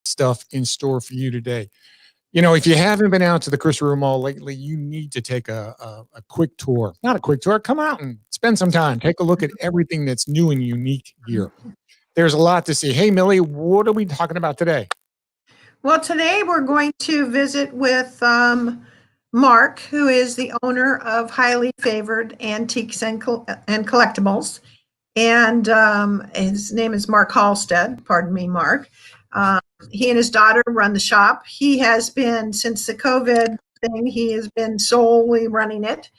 stuff in store for you today. You know, if you haven't been out to the Christopher Mall lately, you need to take a quick tour. Not a quick tour. Come out and spend some time. Take a look at everything that's new and unique here. There's a lot to see. Hey, Millie, what are we talking about today? Well, today we're going to visit with Mark, who is the owner of Highly Favored Antiques and Collectibles. And his name is Mark Halstead. Pardon me, Mark. He and his daughter run the shop. He has been, since the COVID thing, he has been solely running it.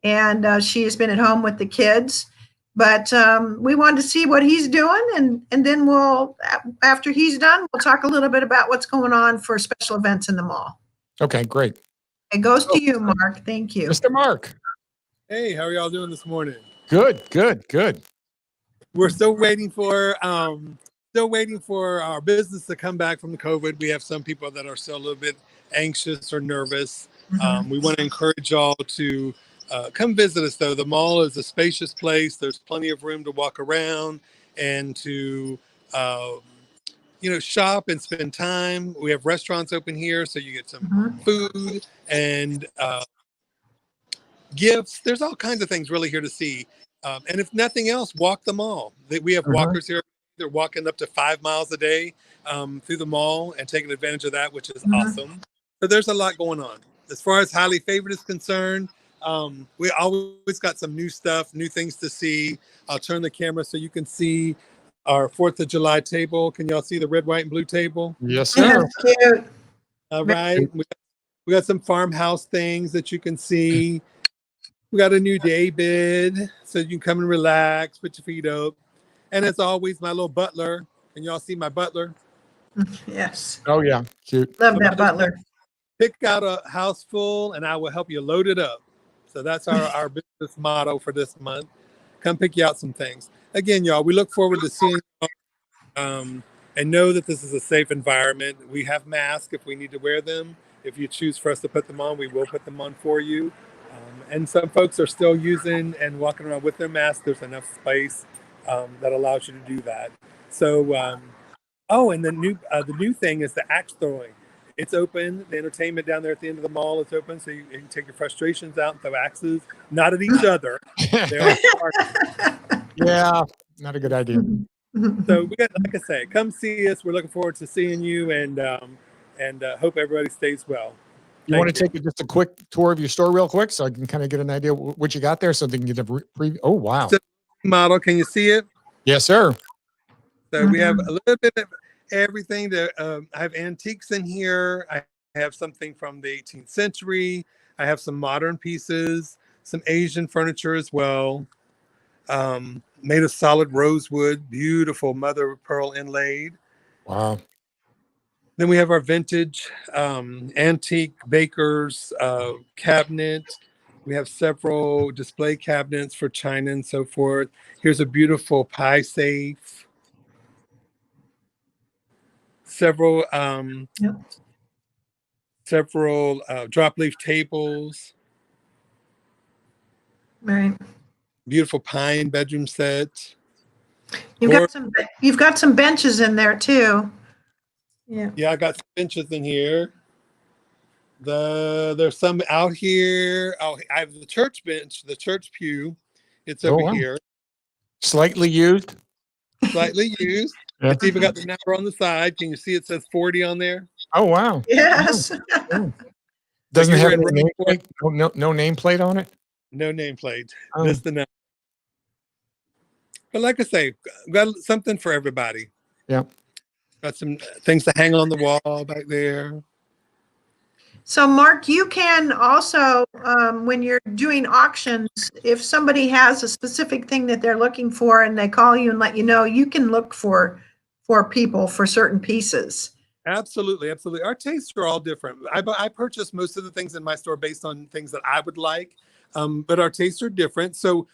And she has been at home with the kids. But we wanted to see what he's doing. And then we'll, after he's done, we'll talk a little bit about what's going on for special events in the mall. Okay, great. It goes to you, Mark. Thank you. Mr. Mark. Hey, how are y'all doing this morning? Good, good, good. We're still waiting for our business to come back from the COVID. We have some people that are still a little bit anxious or nervous. We want to encourage y'all to come visit us, though. The mall is a spacious place. There's plenty of room to walk around and to shop and spend time. We have restaurants open here, so you get some food and gifts. There's all kinds of things really here to see. And if nothing else, walk the mall. We have walkers here. They're walking up to 5 miles a day through the mall and taking advantage of that, which is awesome. So there's a lot going on. As far as Highly Favored is concerned, we always got some new stuff, new things to see. I'll turn the camera so you can see our 4th of July table. Can y'all see the red, white, and blue table? Yes, sir. Cute. All right. We got some farmhouse things that you can see. We got a new day bed, so you can come and relax, put your feet up. And as always, my little butler. Can y'all see my butler? Yes. Oh, yeah. Cute. Love that butler. Pick out a house full, and I will help you load it up. So that's our business motto for this month. Come pick you out some things. Again, y'all, we look forward to seeing you and know that this is a safe environment. We have masks if we need to wear them. If you choose for us to put them on, we will put them on for you. And some folks are still using and walking around with their masks. There's enough space that allows you to do that. So, and the new thing is the axe throwing. It's open. The entertainment down there at the end of the mall is open, so you can take your frustrations out and throw axes, not at each other. Yeah, not a good idea. So we got, like I say, come see us. We're looking forward to seeing you, and hope everybody stays well. You want to take just a quick tour of your store real quick so I can kind of get an idea what you got there so they can get a preview. Oh, wow. So, model, can you see it? Yes, sir. So we have a little bit of everything. I have antiques in here. I have something from the 18th century. I have some modern pieces, some Asian furniture as well. Made of solid rosewood, beautiful mother of pearl inlaid. Wow. Then we have our vintage antique baker's cabinet. We have several display cabinets for china and so forth. Here's a beautiful pie safe. Several drop leaf tables. Right. Beautiful pine bedroom set. You've got some benches in there too. Yeah, I got some benches in here. There's some out here. Oh, I have the church bench, the church pew. It's over here. Slightly used. Slightly used. Yeah. It's even got the number on the side. Can you see it says 40 on there? Oh, wow. Yes. Doesn't have any nameplate? No nameplate on it? No nameplate. Just the number. But like I say, got something for everybody. Yeah. Got some things to hang on the wall back there. So, Mark, you can also, when you're doing auctions, if somebody has a specific thing that they're looking for and they call you and let you know, you can look for people for certain pieces. Absolutely. Absolutely. Our tastes are all different. I purchase most of the things in my store based on things that I would like, but our tastes are different. So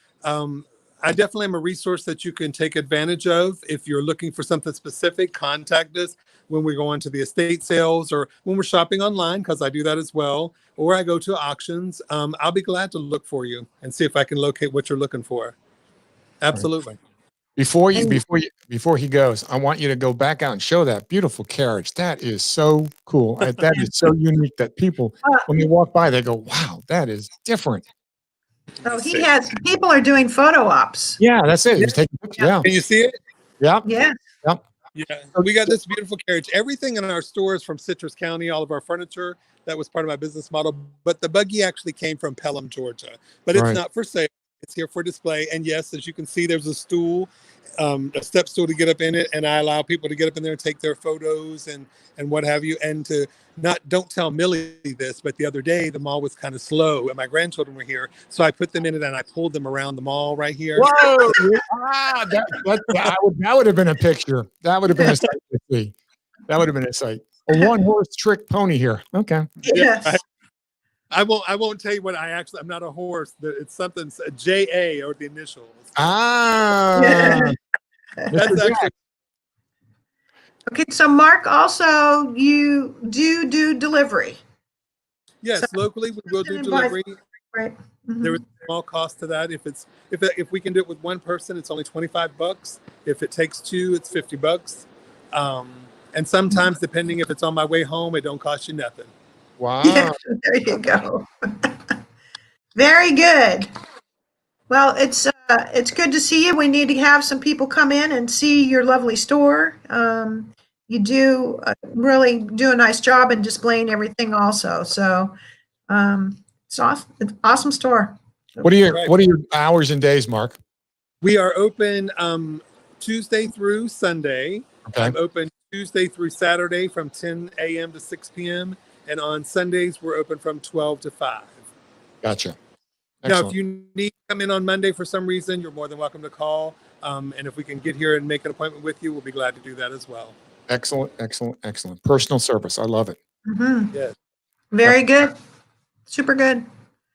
I definitely am a resource that you can take advantage of. If you're looking for something specific, contact us when we go into the estate sales or when we're shopping online, because I do that as well, or I go to auctions. I'll be glad to look for you and see if I can locate what you're looking for. Absolutely. Before And- before he goes, I want you to go back out and show that beautiful carriage. That is so cool. That is so unique that people, when they walk by, they go, "Wow, that is different." Oh, he has, people are doing photo ops. Yeah, that's it. He was taking pictures. Yeah, Can you see it? yeah, Yeah. yeah. Yeah, we got this beautiful carriage. Everything in our stores from Citrus County, all of our furniture, that was part of my business model. But the buggy actually came from Pelham, Georgia. But it's Right. not for sale. It's here for display. And yes, as you can see, there's a stool, a step stool to get up in it. And I allow people to get up in there and take their photos and what have you. And to don't tell Millie this, but the other day the mall was kind of slow and my grandchildren were here. So I put them in it and I pulled them around the mall right here. Whoa! That would have been a picture. That would have been a sight to see. That would have been a sight. A one-horse trick pony here. Okay. Yes. I won't tell you what I'm not a horse. It's something, a JA or the initials. Ah. That's Mr. actually, Okay, so Mark, also you do delivery, yes, locally we will do Invite- delivery. right? Mhm. There is a small cost to that. If we can do it with one person, it's only $25. If it takes two, it's $50. And sometimes, depending if it's on my way home, it don't cost you nothing. Wow. Yeah, there you go. Very good. Well, it's good to see you. We need to have some people come in and see your lovely store. You do really do a nice job in displaying everything also. So it's awesome. It's an awesome store. What are your hours and days, Mark? We are open Tuesday through Sunday. Okay. I'm open Tuesday through Saturday from 10 a.m. to 6 p.m. And on Sundays, we're open from 12 to 5. Gotcha. Now, Excellent. if you need to come in on Monday for some reason, you're more than welcome to call. And if we can get here and make an appointment with you, we'll be glad to do that as well. Excellent, excellent, excellent. Personal service. I love it. Mhm. Yes. Very good. Super good.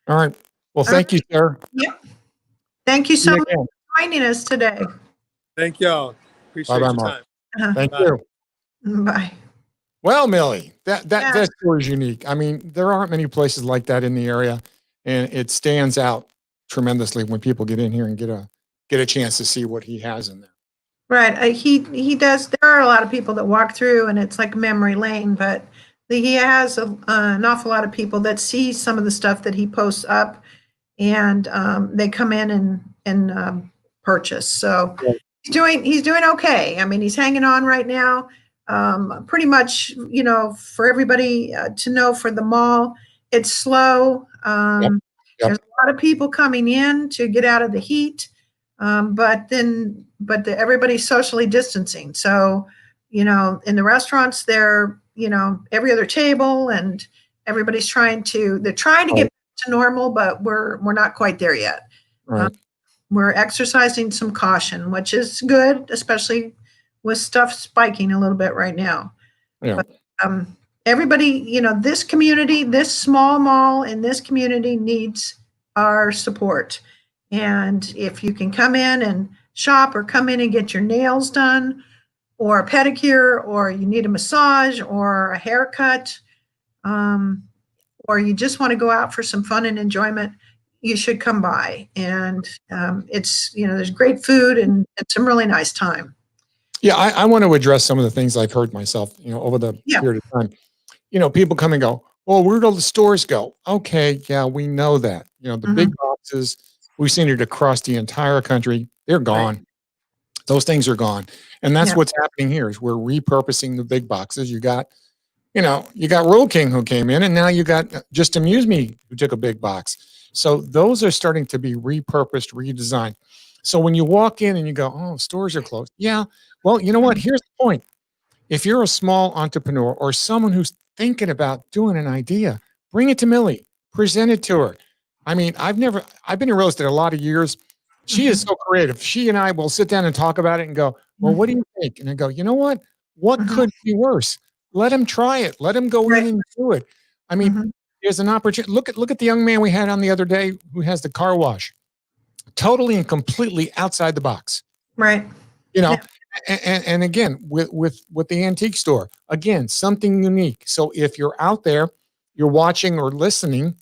All right. Well, thank you, sir. Thank you so See you much again. for joining us today. Thank y'all. Appreciate Bye-bye, your Mark. time. Thank Bye. you. Bye. Well, Millie, that Yeah. store is unique. I mean, there aren't many places like that in the area, and it stands out tremendously when people get in here and get a chance to see what he has in there. Right. He does. There are a lot of people that walk through and it's like memory lane, but he has an awful lot of people that see some of the stuff that he posts up and they come in and purchase. So Right. he's doing okay. I mean, he's hanging on right now. Pretty much, for everybody to know, for the mall, it's slow. Yep. There's a lot of people coming in to get out of the heat. But everybody's socially distancing. So, in the restaurants, they're, every other table and everybody's trying to get to normal, but we're not quite there yet. Right. We're exercising some caution, which is good, especially with stuff spiking a little bit right now. Yeah. But, everybody, this community, this small mall in this community needs our support. And if you can come in and shop or come in and get your nails done or a pedicure, or you need a massage or a haircut, or you just want to go out for some fun and enjoyment, you should come by. And it's, there's great food and it's some really nice time. Yeah, I want to address some of the things I've heard myself, over the period of time. People come and go, well, where do the stores go? Okay, yeah, we know that. The big boxes, we've seen it across the entire country. They're gone. Right. Those things are gone. And that's Yeah. what's happening here is we're repurposing the big boxes. You got Roll King who came in, and now you got Just Amuse Me who took a big box. So those are starting to be repurposed, redesigned. So when you walk in and you go, oh, stores are closed. Yeah. Well, you know what? Here's the point. If you're a small entrepreneur or someone who's thinking about doing an idea, bring it to Millie, present it to her. I mean, I've been in real estate a lot of years. She is so creative. She and I will sit down and talk about it and go, well, what do you think? And I go, you know what? What could be worse? Let him try it. Let him go in and do it. I mean, there's an opportunity. Look at the young man we had on the other day who has the car wash. Totally and completely outside the box. Right. And again, with the antique store, again, something unique. So if you're out there, you're watching or listening,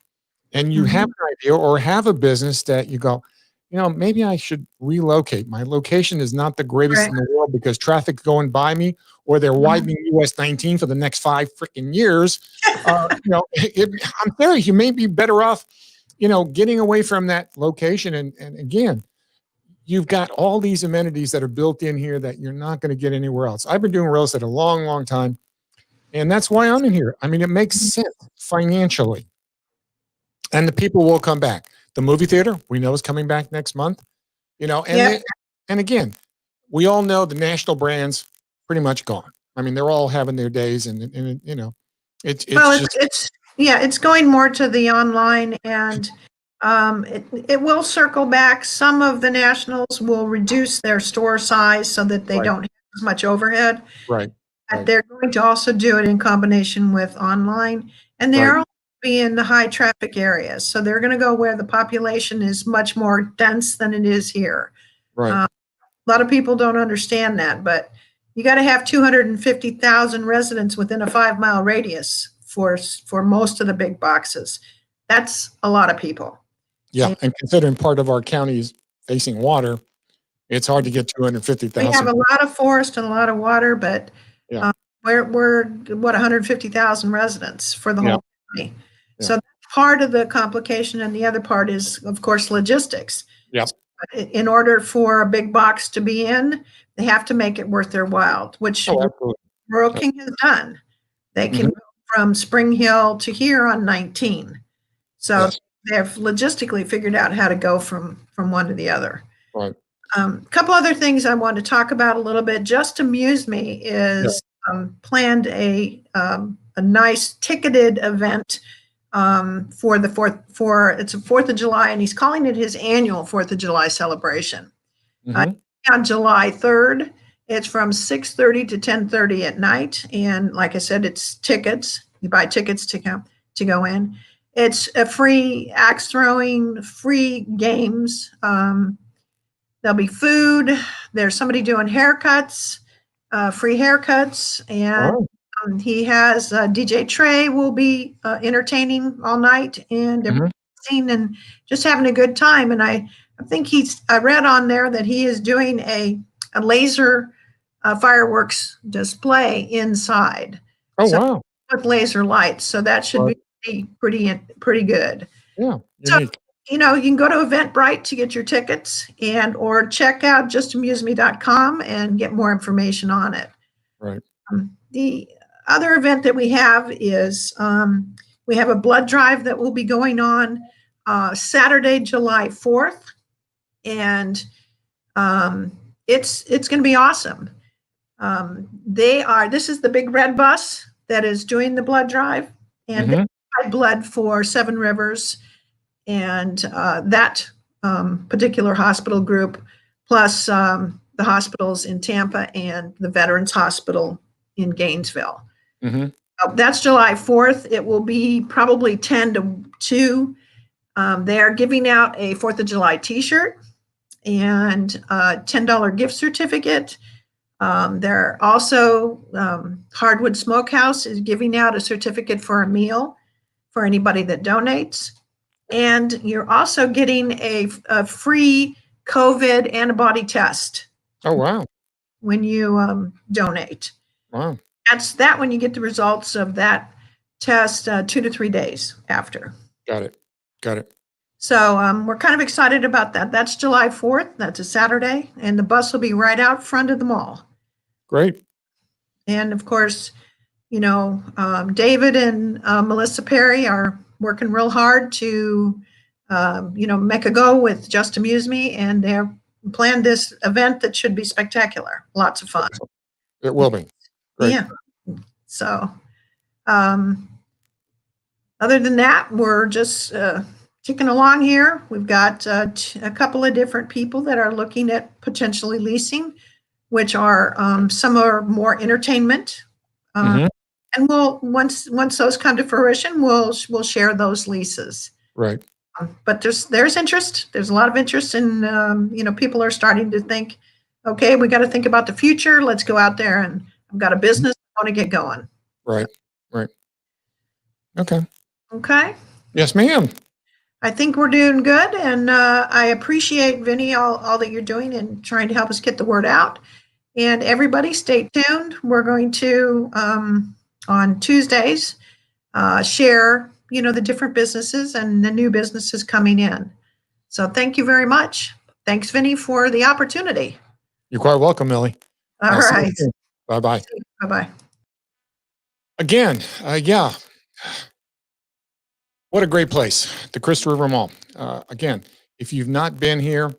and you have an idea or have a business that you go, maybe I should relocate. My location is not the greatest Right. in the world because traffic's going by me, or they're widening US 19 for the next 5 freaking years. I'm serious. You may be better off, getting away from that location. And again, you've got all these amenities that are built in here that you're not going to get anywhere else. I've been doing real estate a long, long time, and that's why I'm in here. I mean, it makes sense financially, and the people will come back. The movie theater, we know, is coming back next month. And Yep. and again, we all know the national brands pretty much gone. I mean, they're all having their days, and it's Well, just it's going more to the online, and it will circle back. Some of the nationals will reduce their store size so that they Right. don't have as much overhead. right. But Right. they're going to also do it in combination with online, and they're Right. all be in the high traffic areas. So they're going to go where the population is much more dense than it is here. Right. A lot of people don't understand that, but you got to have 250,000 residents within a 5-mile radius for most of the big boxes. That's a lot of people. Yeah, and considering part of our county is facing water, it's hard to get We have 250,000. a lot of forest and a lot of water, but Yeah. we're what 150,000 residents for the Yeah. whole county. Yeah. So part of the complication, and the other part is, of course, logistics. Yeah. In order for a big box to be in, they have to make it worth their while, which Oh, absolutely. Rural King has done. They can Mhm. go from Spring Hill to here on 19. So Yes. they've logistically figured out how to go from one to the other. Right. A couple other things I want to talk about a little bit, just amuse me, is planned a nice ticketed event for the it's a 4th of July, and he's calling it his annual 4th of July celebration. Mhm. On July 3rd, it's from 6:30 to 10:30 at night, and like I said, it's tickets. You buy tickets to go in. It's a free axe throwing, free games. There'll be food. There's somebody doing haircuts, free haircuts, and Wow. he has DJ Trey will be entertaining all night, and everybody's singing and just having a good time. And I think I read on there that he is doing a laser fireworks display inside. Oh, So wow. with laser lights. So that should Right. be pretty good. Yeah. So, Unique. you can go to Eventbrite to get your tickets, or check out justamuseme.com and get more information on it. Right. The other event that we have is we have a blood drive that will be going on Saturday, July 4th. And it's going to be awesome. This is the big red bus that is doing the blood drive, and they Mhm. provide blood for Seven Rivers and that particular hospital group, plus the hospitals in Tampa and the Veterans Hospital in Gainesville. Mhm. That's July 4th. It will be probably 10 to 2. They are giving out a 4th of July t-shirt and a $10 gift certificate. They're also, Hardwood Smokehouse is giving out a certificate for a meal for anybody that donates. And you're also getting a free COVID antibody test Oh, wow. when you donate. Wow. That's when you get the results of that test 2 to 3 days after. Got it. Got it. So we're kind of excited about that. That's July 4th. That's a Saturday. And the bus will be right out front of the mall. Great. And of course, David and Melissa Perry are working real hard to, make a go with Just Amuse Me. And they're planned this event that should be spectacular. Lots of fun. It will be. Great. Yeah. So, other than that, we're just ticking along here. We've got a couple of different people that are looking at potentially leasing, which are some are more entertainment. Mhm. And we'll once those come to fruition, we'll share those leases. Right. But there's interest. There's a lot of interest, and people are starting to think, okay, we got to think about the future. Let's go out there, and I've got a business. I want to get going. Right. Right. Okay. Okay. Yes, ma'am. I think we're doing good, and I appreciate, Vinny, all that you're doing and trying to help us get the word out. And everybody, stay tuned. We're going to, on Tuesdays, share, the different businesses and the new businesses coming in. So thank you very much. Thanks, Vinny, for the opportunity. You're quite welcome, Millie. All right. Bye-bye. Bye-bye. Again, yeah. What a great place, the Crystal River Mall. Again, if you've not been here,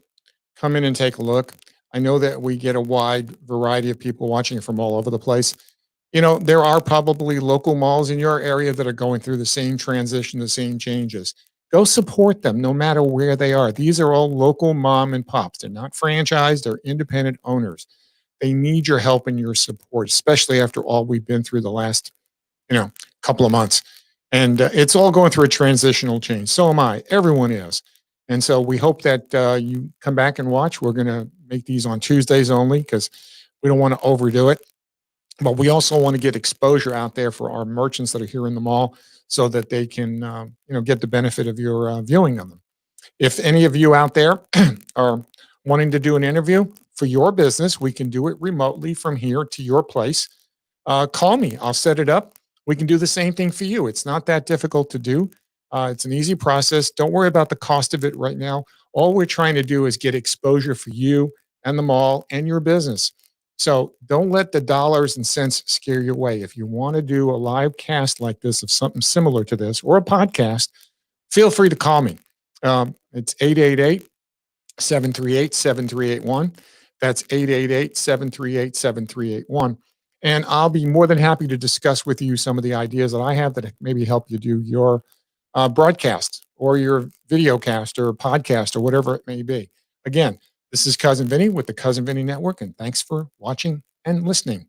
come in and take a look. I know that we get a wide variety of people watching from all over the place. There are probably local malls in your area that are going through the same transition, the same changes. Go support them no matter where they are. These are all local mom and pops. They're not franchised, they're independent owners. They need your help and your support, especially after all we've been through the last, couple of months. And it's all going through a transitional change. So am I. Everyone is. And so we hope that you come back and watch. We're going to make these on Tuesdays only because we don't want to overdo it. But we also want to get exposure out there for our merchants that are here in the mall so that they can, get the benefit of your viewing of them. If any of you out there are wanting to do an interview for your business, we can do it remotely from here to your place. Call me. I'll set it up. We can do the same thing for you. It's not that difficult to do. It's an easy process. Don't worry about the cost of it right now. All we're trying to do is get exposure for you and the mall and your business. So don't let the dollars and cents scare you away. If you want to do a live cast like this of something similar to this or a podcast, feel free to call me. It's 888-738-7381. That's 888-738-7381. And I'll be more than happy to discuss with you some of the ideas that I have that maybe help you do your broadcast or your video cast or podcast or whatever it may be. Again, this is Cousin Vinny with the Cousin Vinny Network, and thanks for watching and listening.